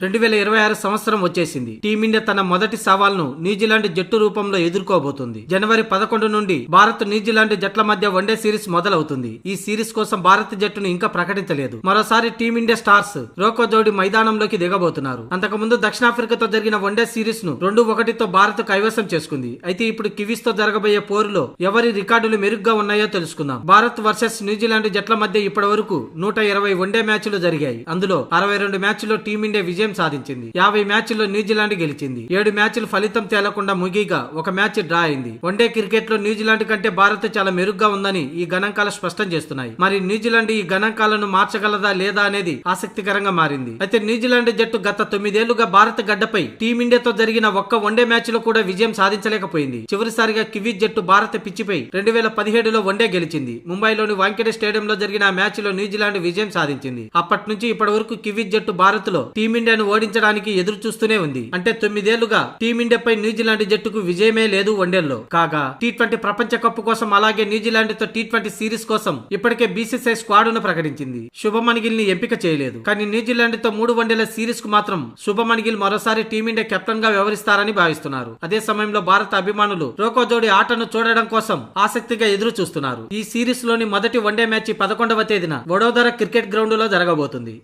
2026 సంవత్సరం వచ్చేసింది. టీమిండియా తన మొదటి సవాల్ను న్యూజిలాండ్ జట్టు రూపంలో ఎదుర్కోబోతుంది. జనవరి 11 నుండి భారత్ న్యూజిలాండ్ జట్ల మధ్య వన్డే సిరీస్ మొదలవుతుంది. ఈ సిరీస్ కోసం భారత్ జట్టును ఇంకా ప్రకటించలేదు. మరోసారి టీమిండియా స్టార్స్ రోకో జోడి మైదానంలోకి దిగబోతున్నారు. అంతకుముందు దక్షిణాఫ్రికాతో జరిగిన వన్డే సిరీస్ ను 2-1తో భారత్ కైవసం చేసుకుంది. అయితే ఇప్పుడు కివీస్ తో జరగబోయే పోరులో ఎవరి రికార్డులు మెరుగ్గా ఉన్నాయో తెలుసుకుందాం. భారత్ వర్సెస్ న్యూజిలాండ్ జట్ల మధ్య ఇప్పటి వరకు 120 వన్డే మ్యాచ్లు జరిగాయి. అందులో 62 మ్యాచ్ల్లో టీమిండియా విజయం సాధించింది. 50 మ్యాచ్ల్లో న్యూజిలాండ్ గెలిచింది. 7 మ్యాచ్లు ఫలితం తేలకుండా ముగిగా ఒక మ్యాచ్ డ్రా అయింది. వన్డే క్రికెట్ లో న్యూజిలాండ్ కంటే భారత్ చాలా మెరుగ్గా ఉందని ఈ గణాంకాలు స్పష్టం చేస్తున్నాయి. మరి న్యూజిలాండ్ ఈ గణాంకాలను మార్చగలదా లేదా అనేది ఆసక్తికరంగా మారింది. అయితే న్యూజిలాండ్ జట్టు గత 9 ఏళ్లుగా భారత గడ్డపై టీమిండియాతో జరిగిన ఒక్క వన్డే మ్యాచ్ లో కూడా విజయం సాధించలేకపోయింది. చివరిసారిగా కివీస్ జట్టు భారత పిచ్చిపై 2017లో వన్డే గెలిచింది. ముంబైలోని వాంకెడే స్టేడియంలో జరిగిన ఆ మ్యాచ్ లో న్యూజిలాండ్ విజయం సాధించింది. అప్పటి నుంచి ఇప్పటి వరకు కివీస్ జట్టు భారత్ లో టీమిండియాను ఓడించడానికి ఎదురు చూస్తూనే ఉంది. అంటే 9 ఏళ్లుగా టీమిండియాపై న్యూజిలాండ్ జట్టుకు విజయమే లేదు వన్డేల్లో. కాగా T20 ప్రపంచ కప్ కోసం అలాగే న్యూజిలాండ్ తో T20 సిరీస్ కోసం ఇప్పటికే బీసీసీఐ స్క్వాడ్ ను ప్రకటించింది. శుభమన్ గిల్ ని ఎంపిక చేయలేదు. కానీ న్యూజిలాండ్ తో 3 వన్డేల సిరీస్ కు మాత్రం శుభమన్ గిల్ మరోసారి టీమిండియా కెప్టెన్ గా వ్యవహరిస్తారని భావిస్తున్నారు. అదే సమయంలో భారత అభిమానులు రోకో జోడి ఆటను చూడడం కోసం ఆసక్తిగా ఎదురు చూస్తున్నారు. ఈ సిరీస్ లోని మొదటి వన్డే మ్యాచ్ 11వ తేదీన వడోదర క్రికెట్ గ్రౌండ్ లో జరగబోతుంది.